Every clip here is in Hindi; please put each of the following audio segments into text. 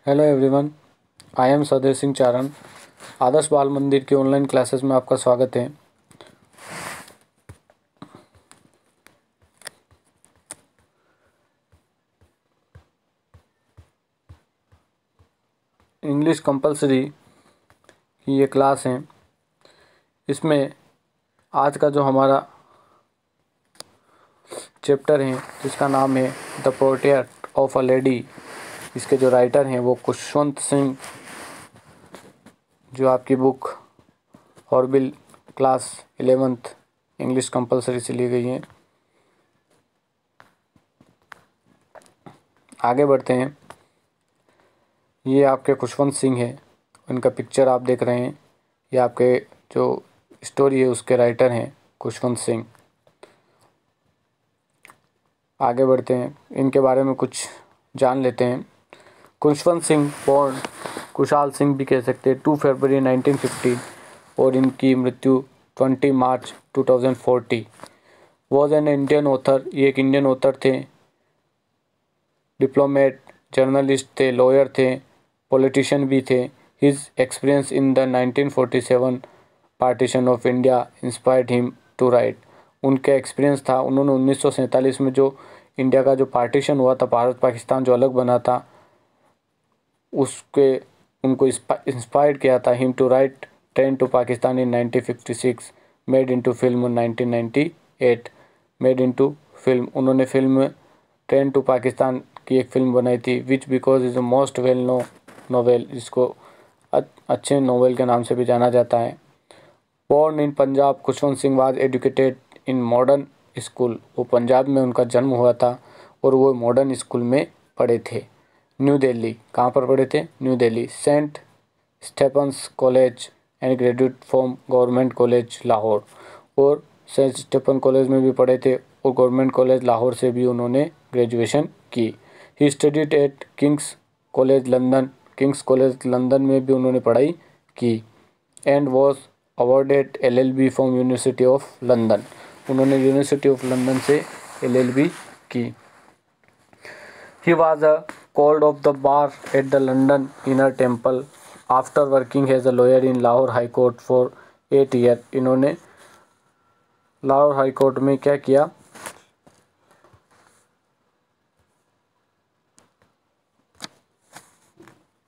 हेलो एवरीवन, आई एम सदैव सिंह चारण। आदर्श बाल मंदिर के ऑनलाइन क्लासेस में आपका स्वागत है। इंग्लिश कंपलसरी की ये क्लास है। इसमें आज का जो हमारा चैप्टर है जिसका नाम है the portrait of a lady, इसके जो राइटर हैं वो खुशवंत सिंह, जो आपकी book Hornbill class 11th English compulsory से ली गई है। आगे बढ़ते हैं। ये आपके खुशवंत सिंह है, उनका पिक्चर आप देख रहे हैं। ये आपके जो स्टोरी है उसके राइटर हैं खुशवंत सिंह। आगे बढ़ते हैं, इनके बारे में कुछ जान लेते हैं। खुशवंत सिंह बोर्न, खुशहाल सिंह भी कह सकते हैं, 2 फरवरी 1950 और इनकी मृत्यु 20 March 2040। Was an Indian author, ये एक इंडियन ऑथर थे, डिप्लोमेट, जर्नलिस्ट थे, लॉयर थे, पॉलिटिशियन भी थे। His experience in the 1947 partition of India inspired him to write. उनका एक्सपीरियंस था, उन्होंने 1947 में जो इंडिया का जो पार्टीशन हुआ था, भारत पाकिस्तान जो अलग बना था, उसके उनको इंस्पायर्ड किया था। Him to write train to Pakistan in 1956, made into film 1998, made into film. उन्होंने फिल्म ट्रेन टू पाकिस्तान की एक फिल्म बनाई थी, which because is the most well known novel, जिसको अच्छे नोवेल के नाम से भी जाना जाता है। Born in Punjab, Khushwant Singh was educated in modern school. वो पंजाब में उनका जन्म हुआ था और वो मॉडर्न स्कूल में पढ़े थे। न्यू दिल्ली, कहाँ पर पढ़े थे? New Delhi. Saint Stephen's college and graduate from government college Lahore, और सेंट स्टेफन कॉलेज में भी पढ़े थे और गवर्नमेंट कॉलेज लाहौर से भी उन्होंने ग्रेजुएशन की। He studied at Kings college London, Kings college London में भी उन्होंने पढ़ाई की। And was awarded LLB from university of London, उन्होंने यूनिवर्सिटी ऑफ लंदन से LLB की। He was a called of the bar at the London Inner Temple after working as a lawyer in Lahore High Court for 8 years। इन्होंने लाहौर हाई कोर्ट में क्या किया?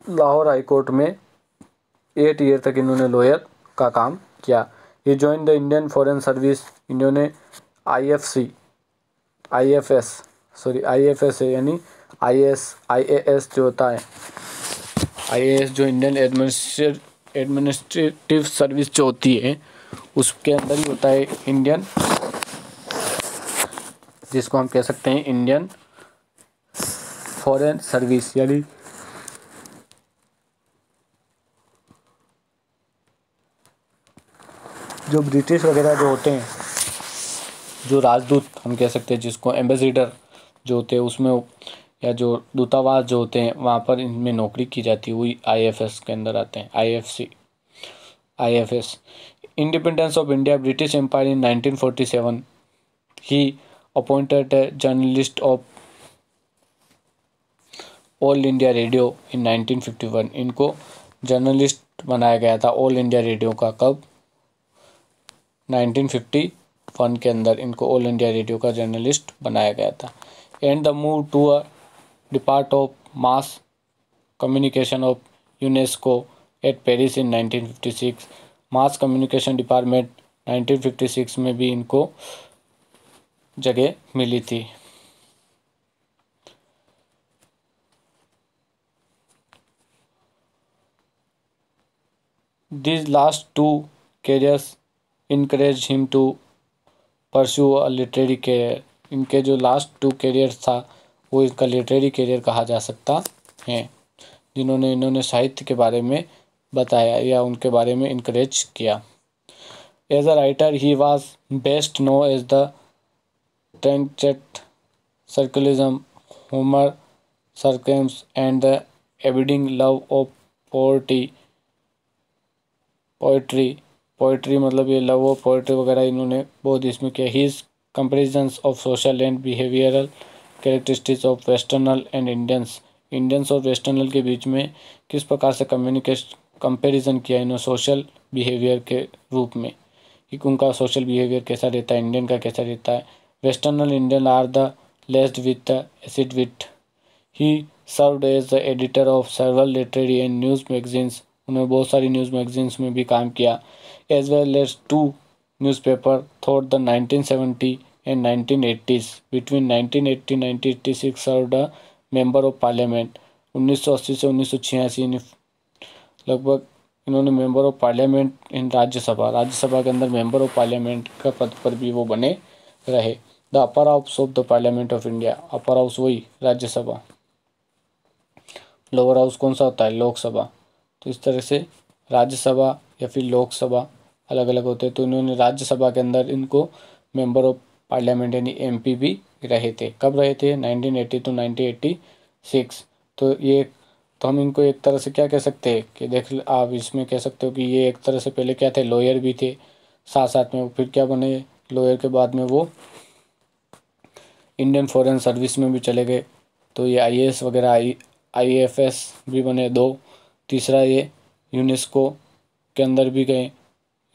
लाहौर हाई कोर्ट में 8 ईयर तक इन्होंने लॉयर का काम किया। ये join the Indian foreign service, इन्होंने IFS है, यानी IAS जो होता है, IAS जो इंडियन एडमिनिस्ट्रेटिव सर्विस जो होती है उसके अंदर ही होता है इंडियन, जिसको हम कह सकते हैं इंडियन फॉरेन सर्विस। यानी जो ब्रिटिश वगैरह जो होते हैं, जो राजदूत हम कह सकते हैं, जिसको एम्बेसडर जो होते हैं उसमें, या जो दूतावास जो होते हैं वहाँ पर इनमें नौकरी की जाती है, वही IFS के अंदर आते हैं। IFS। Independence of India, British empire in 1947। He appointed journalist of All India Radio in 1951। इनको जर्नलिस्ट बनाया गया था ऑल इंडिया रेडियो का। कब? 1951 के अंदर इनको ऑल इंडिया रेडियो का जर्नलिस्ट बनाया गया था। And the move to a depart of mass communication of UNESCO at Paris in 1956। Mass communication department 1956 में भी इनको जगह मिली थी। These last two careers encouraged him to pursue a literary career। इनके जो लास्ट 2 कैरियर था वो इसका लिटरेरी कैरियर कहा जा सकता है, जिन्होंने इन्होंने साहित्य के बारे में बताया या उनके बारे में इनकरेज किया। As a writer he was best know as the trenchant secularism, humour, sarcasm and the abiding love of poetry मतलब ये लव ऑफ पोइट्री वगैरह इन्होंने बहुत इसमें किया। His comparisons of social and behavioural characteristics of westerners and Indians Indians और वेस्टर्नल के बीच में किस प्रकार से कंपैरिजन किया इन्होंने सोशल बिहेवियर के रूप में, कि उनका सोशल बिहेवियर कैसा रहता है, इंडियन का कैसा रहता है। Westerners Indian are the laced with the acid wit. He served as the editor of several literary and news magazines. उन्होंने बहुत सारी न्यूज़ मैगजीन्स में भी काम किया। As well as 2 newspaper through the 1970 and 1980s। Between 1980 1986 served a member of parliament। 1980 से 1986 लगभग इन्होंने member of parliament in Rajya Sabha के अंदर मेंबर ऑफ पार्लियामेंट का पद पर भी वो बने रहे। The upper house of the parliament of India. Upper house वही राज्यसभा, लोअर हाउस कौन सा होता है, लोकसभा। तो इस तरह से राज्यसभा या फिर लोकसभा अलग अलग होते हैं। तो इन्होंने राज्यसभा के अंदर इनको मेंबर ऑफ पार्लियामेंट यानी एमपी भी रहे थे। कब रहे थे, 1980 to 1986। तो हम इनको एक तरह से क्या कह सकते हैं कि देख आप इसमें कह सकते हो कि ये एक तरह से पहले क्या थे, लॉयर भी थे, साथ साथ में फिर क्या बने, लॉयर के बाद में वो इंडियन फॉरेन सर्विस में भी चले गए। तो ये आईएएस वगैरह आईएफएस भी बने 2। तीसरा ये यूनेस्को के अंदर भी गए,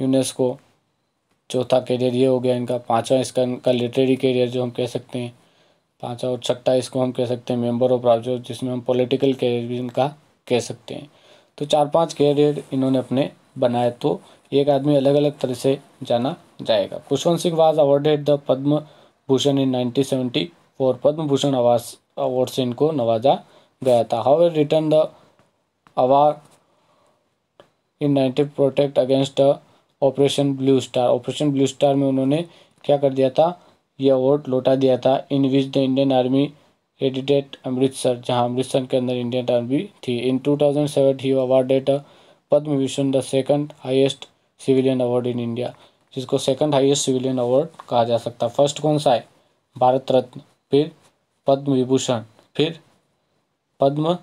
यूनेस्को। चौथा कैरियर ये हो गया इनका। पांचवा इनका लिटरेरी कैरियर जो हम कह सकते हैं, पांचवा। और छठा इसको हम कह सकते हैं मेंबर ऑफ राज्य, जिसमें हम पॉलिटिकल कैरियर भी इनका कह सकते हैं। तो 4-5 कैरियर इन्होंने अपने बनाए। तो एक आदमी अलग अलग तरह से जाना जाएगा। Khushwant Singh was awarded the Padma Bhushan in 1974। Padma Bhushan award से इनको नवाजा गया था। However return the award in 90 protect against operation blue star. Operation blue star में उन्होंने क्या कर दिया था, ये अवार्ड लौटा दिया था। In which the Indian army edited Amritsar, जहां अमृतसर के अंदर इंडियन आर्मी थी। In 2007 he awarded Padma Vibhushan, the second highest civilian award in India, जिसको सेकंड हाईएस्ट सिविलियन अवार्ड कहा जा सकता है। फर्स्ट कौन सा है, भारत रत्न, फिर पद्म विभूषण, फिर पद्म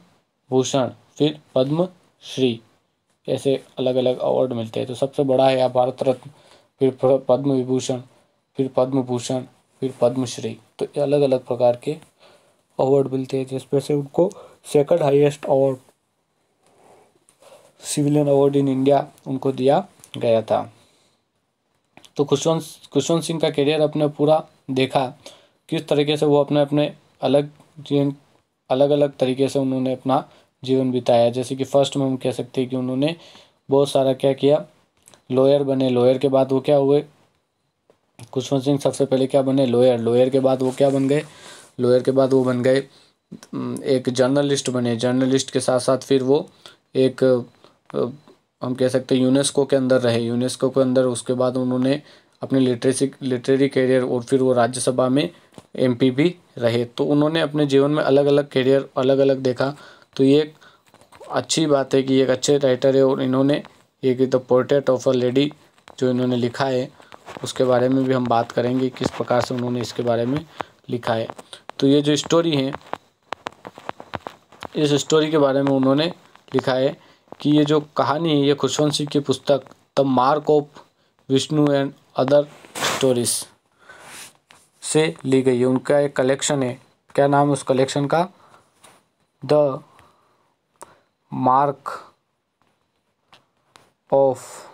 भूषण, फिर पद्म श्री, ऐसे अलग अलग अवार्ड मिलते हैं। तो सबसे बड़ा है भारत रत्न, फिर पद्म विभूषण, फिर पद्म भूषण, फिर पद्मश्री। तो ये अलग अलग प्रकार के अवार्ड मिलते हैं, जिसमें से उनको second highest award civilian award in India उनको दिया गया था। तो खुशवंत सिंह का करियर अपने पूरा देखा, किस तरीके से वो अपने अलग अलग तरीके से उन्होंने अपना जीवन बिताया। जैसे कि फर्स्ट में हम कह सकते हैं कि उन्होंने बहुत सारा क्या किया, लॉयर बने। लॉयर के बाद वो क्या हुए, खुशवंत सिंह सबसे पहले क्या बने, लॉयर। लॉयर के बाद वो क्या बन गए, लॉयर के बाद वो बन गए एक जर्नलिस्ट बने। जर्नलिस्ट के साथ साथ फिर वो एक हम कह सकते हैं यूनेस्को के अंदर रहे। यूनेस्को के अंदर उसके बाद उन्होंने अपने लिटरेरी कैरियर, और फिर वो राज्यसभा में एमपी भी रहे। तो उन्होंने अपने जीवन में अलग अलग कैरियर अलग अलग देखा। तो ये एक अच्छी बात है कि एक अच्छे राइटर है। और इन्होंने एक the portrait of a lady जो इन्होंने लिखा है, उसके बारे में भी हम बात करेंगे, किस प्रकार से उन्होंने इसके बारे में लिखा है। तो ये जो स्टोरी है, इस स्टोरी के बारे में उन्होंने लिखा है कि ये जो कहानी है, ये खुशवंत सिंह की पुस्तक the mark of Vishnu and other stories से ली गई है। उनका एक कलेक्शन है, क्या नाम है उस कलेक्शन का, the mark of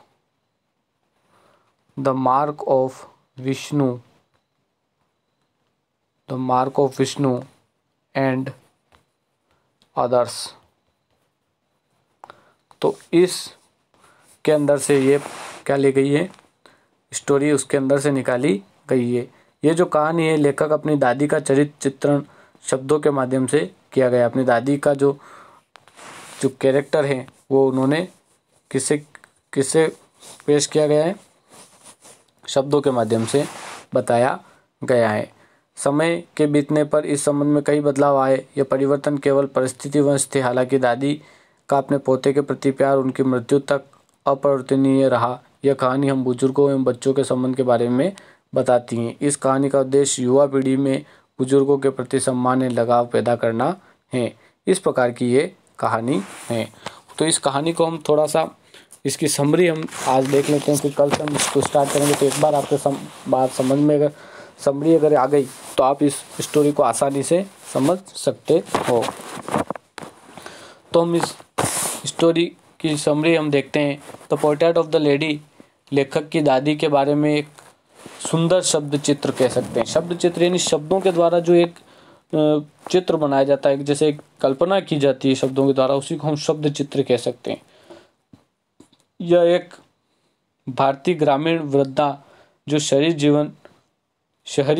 Vishnu and others. तो इस के अंदर से ये क्या ली गई है, स्टोरी उसके अंदर से निकाली गई है। ये जो कहानी है, लेखक अपनी दादी का चरित्र चित्रण शब्दों के माध्यम से किया गया। अपनी दादी का जो कैरेक्टर है वो उन्होंने किससे पेश किया गया है, शब्दों के माध्यम से बताया गया है। समय के बीतने पर इस संबंध में कई बदलाव आए। यह परिवर्तन केवल परिस्थितिवश थे। हालांकि दादी का अपने पोते के प्रति प्यार उनकी मृत्यु तक अपरिवर्तनीय रहा। यह कहानी हम बुजुर्गों एवं बच्चों के संबंध के बारे में बताती है। इस कहानी का उद्देश्य युवा पीढ़ी में बुजुर्गों के प्रति सम्मान एवं लगाव पैदा करना है। इस प्रकार की ये कहानी है। तो इस कहानी को हम थोड़ा सा इसकी समरी हम आज देख लेते हैं, फिर कल से हम इसको स्टार्ट करेंगे। तो एक बार आपके बात समझ में अगर समरी अगर आ गई तो आप इस स्टोरी को आसानी से समझ सकते हो। तो हम इस स्टोरी की समरी हम देखते हैं। The portrait of the lady लेखक की दादी के बारे में एक सुंदर शब्द चित्र कह सकते हैं। शब्द चित्र यानी शब्दों के द्वारा जो एक चित्र बनाया जाता है, जैसे एक कल्पना की जाती है शब्दों के द्वारा, उसी को हम शब्द चित्र कह सकते हैं। यह एक भारतीय ग्रामीण वृद्धा जो शहरी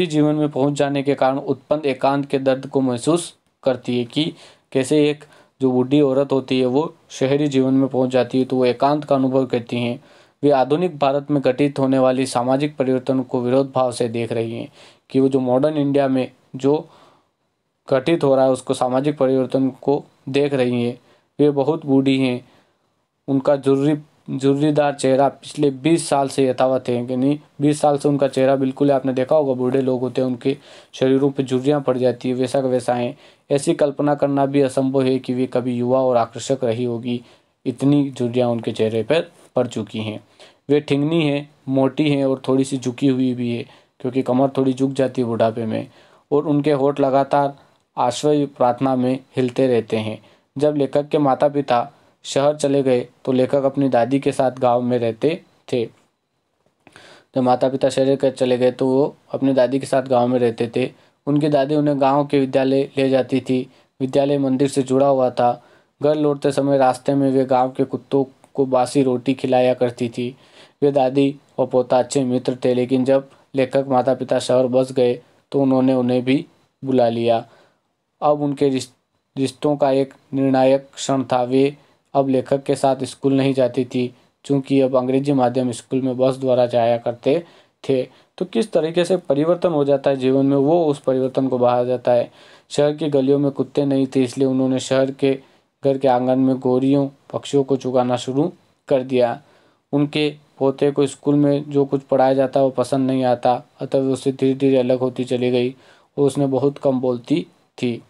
जीवन में पहुंच जाने के कारण उत्पन्न एकांत के दर्द को महसूस करती है कि कैसे एक जो बूढ़ी औरत होती है वो शहरी जीवन में पहुंच जाती है तो वो एकांत का अनुभव करती हैं। वे आधुनिक भारत में घटित होने वाली सामाजिक परिवर्तन को विरोध भाव से देख रही हैं कि वो जो मॉडर्न इंडिया में जो घटित हो रहा है उसको सामाजिक परिवर्तन को देख रही हैं। वे बहुत बूढ़ी हैं, उनका झुर्रीदार चेहरा पिछले 20 साल से यथावत है कि नहीं, 20 साल से उनका चेहरा बिल्कुल है। आपने देखा होगा बूढ़े लोग होते हैं उनके शरीरों पे झुर्रियाँ पड़ जाती है, वैसा का वैसा है। ऐसी कल्पना करना भी असंभव है कि वे कभी युवा और आकर्षक रही होगी, इतनी झुर्रियाँ उनके चेहरे पर पड़ चुकी हैं। वे ठिंगनी हैं, मोटी हैं और थोड़ी सी झुकी हुई भी है क्योंकि कमर थोड़ी झुक जाती है बुढ़ापे में, और उनके होठ लगातार आश्रय प्रार्थना में हिलते रहते हैं। जब लेखक के माता पिता शहर चले गए तो लेखक अपनी दादी के साथ गांव में रहते थे। जब माता पिता शहर के चले गए तो वो अपनी दादी के साथ गांव में रहते थे। उनकी दादी उन्हें गांव के विद्यालय ले जाती थी। विद्यालय मंदिर से जुड़ा हुआ था। घर लौटते समय रास्ते में वे गांव के कुत्तों को बासी रोटी खिलाया करती थी। वे दादी और पोता अच्छे मित्र थे, लेकिन जब लेखक माता पिता शहर बस गए तो उन्होंने उन्हें भी बुला लिया। अब उनके रिश्तों का एक निर्णायक क्षण था। वे अब लेखक के साथ स्कूल नहीं जाती थी, चूँकि अब अंग्रेजी माध्यम स्कूल में बस द्वारा जाया करते थे। तो किस तरीके से परिवर्तन हो जाता है जीवन में, वो उस परिवर्तन को बाहर जाता है। शहर की गलियों में कुत्ते नहीं थे, इसलिए उन्होंने शहर के घर के आंगन में गोरियों पक्षियों को चुगाना शुरू कर दिया। उनके पोते को स्कूल में जो कुछ पढ़ाया जाता वो पसंद नहीं आता, अतः वो उससे धीरे धीरे अलग होती चली गई और उसने बहुत कम बोलती थी।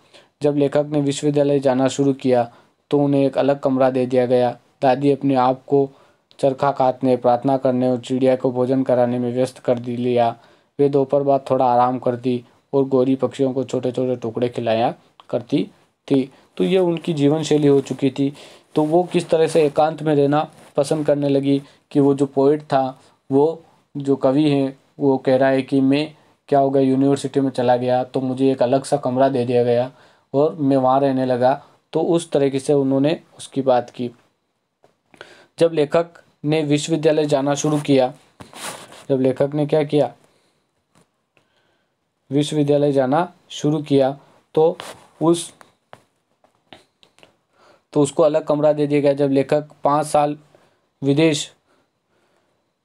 जब लेखक ने विश्वविद्यालय जाना शुरू किया तो उन्हें एक अलग कमरा दे दिया गया। दादी अपने आप को चरखा काटने, प्रार्थना करने और चिड़िया को भोजन कराने में व्यस्त कर लिया। वे दोपहर बाद थोड़ा आराम करती और गोरी पक्षियों को छोटे छोटे टुकड़े खिलाया करती थी। तो ये उनकी जीवन शैली हो चुकी थी। तो वो किस तरह से एकांत में रहना पसंद करने लगी कि वो जो पोइट था, वो जो कवि है, वो कह रहा है कि मैं क्या हो गया, यूनिवर्सिटी में चला गया तो मुझे एक अलग सा कमरा दे दिया गया और मैं वहाँ रहने लगा। तो उस तरीके से उन्होंने उसकी बात की। जब लेखक ने विश्वविद्यालय जाना शुरू किया, जब लेखक ने क्या किया, विश्वविद्यालय जाना शुरू किया तो उसको अलग कमरा दे दिया गया। जब लेखक 5 साल विदेश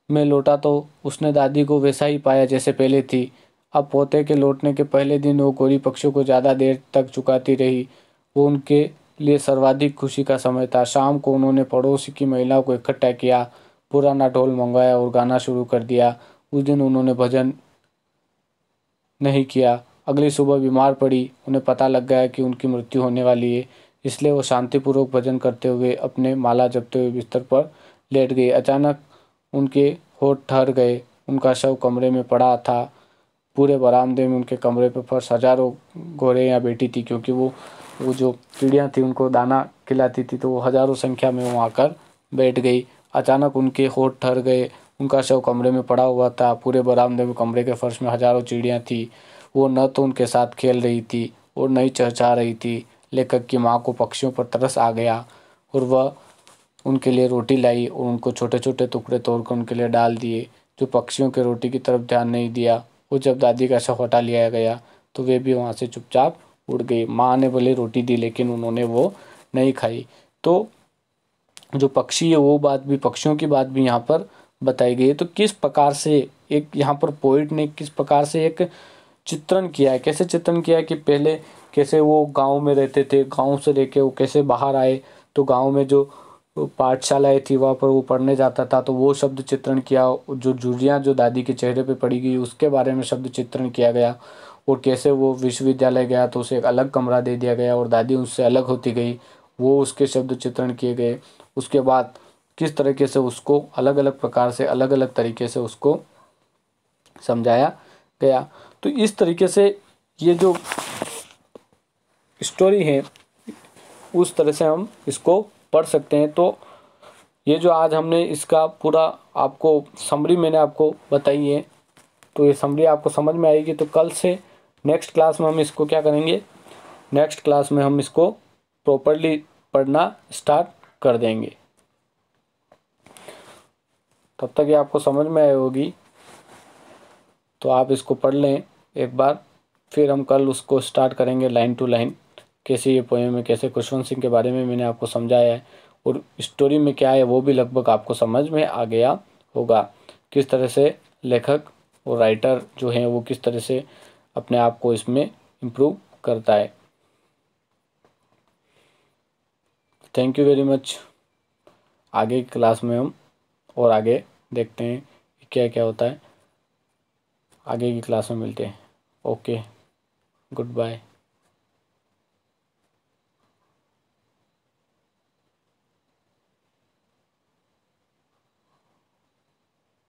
में लौटा तो उसने दादी को वैसा ही पाया जैसे पहले थी। अब पोते के लौटने के पहले दिन वो गोरी पक्षियों को ज़्यादा देर तक चुकाती रही। वो उनके लिए सर्वाधिक खुशी का समय था। शाम को उन्होंने पड़ोस की महिलाओं को इकट्ठा किया, पुराना ढोल मंगवाया और गाना शुरू कर दिया। उस दिन उन्होंने भजन नहीं किया। अगली सुबह बीमार पड़ी। उन्हें पता लग गया कि उनकी मृत्यु होने वाली है, इसलिए वो शांतिपूर्वक भजन करते हुए अपने माला जपते हुए बिस्तर पर लेट गई। अचानक उनके होठ ठहर गए। उनका शव कमरे में पड़ा था। पूरे बरामदे में उनके कमरे पर फर्श हजारों गौरैया बैठी थी, क्योंकि वो जो चिड़ियाँ थी उनको दाना खिलाती थी, तो वो हजारों संख्या में वहाँ आकर बैठ गई। अचानक उनके होठ ठहर गए। उनका शव कमरे में पड़ा हुआ था। पूरे बरामदे में कमरे के फर्श में हजारों चिड़ियाँ थी। वो न तो उनके साथ खेल रही थी और न ही चहचहा रही थी। लेखक की माँ को पक्षियों पर तरस आ गया और वह उनके लिए रोटी लाई और उनको छोटे छोटे टुकड़े तोड़कर उनके लिए डाल दिए। जो पक्षियों के रोटी की तरफ ध्यान नहीं दिया। वो जब दादी का शव हटा लिया गया तो वे भी वहाँ से चुपचाप उड़ गई। माँ ने भले रोटी दी लेकिन उन्होंने वो नहीं खाई। तो जो पक्षी है वो बात भी, पक्षियों की बात भी यहाँ पर बताई गई है। तो किस प्रकार से एक यहाँ पर पोइट ने किस प्रकार से एक चित्रण किया है, कैसे चित्रण किया है कि पहले कैसे वो गांव में रहते थे, गांव से लेके वो कैसे बाहर आए, तो गांव में जो पाठशालाएं थी वहाँ पर वो पढ़ने जाता था, तो वो शब्द चित्रण किया। जो झुर्रियाँ जो दादी के चेहरे पे पड़ी गई उसके बारे में शब्द चित्रण किया गया। और कैसे वो विश्वविद्यालय गया तो उसे एक अलग कमरा दे दिया गया और दादी उससे अलग होती गई, वो उसके शब्द चित्रण किए गए। उसके बाद किस तरीके से उसको अलग अलग प्रकार से अलग अलग तरीके से उसको समझाया गया। तो इस तरीके से ये जो स्टोरी है उस तरह से हम इसको पढ़ सकते हैं। तो ये जो आज हमने इसका पूरा आपको समरी मैंने आपको बताई है, तो ये समरी आपको समझ में आएगी। तो कल से नेक्स्ट क्लास में हम इसको क्या करेंगे, नेक्स्ट क्लास में हम इसको प्रॉपरली पढ़ना स्टार्ट कर देंगे। तब तक ये आपको समझ में आई होगी, तो आप इसको पढ़ लें एक बार, फिर हम कल उसको स्टार्ट करेंगे लाइन टू लाइन। कैसे ये पोएम है, कैसे खुशवंत सिंह के बारे में मैंने आपको समझाया है, और स्टोरी में क्या है वो भी लगभग आपको समझ में आ गया होगा। किस तरह से लेखक और राइटर जो हैं वो किस तरह से अपने आप को इसमें इम्प्रूव करता है। Thank you very much. आगे की क्लास में हम और आगे देखते हैं क्या क्या होता है। आगे की क्लास में मिलते हैं। Okay, good bye.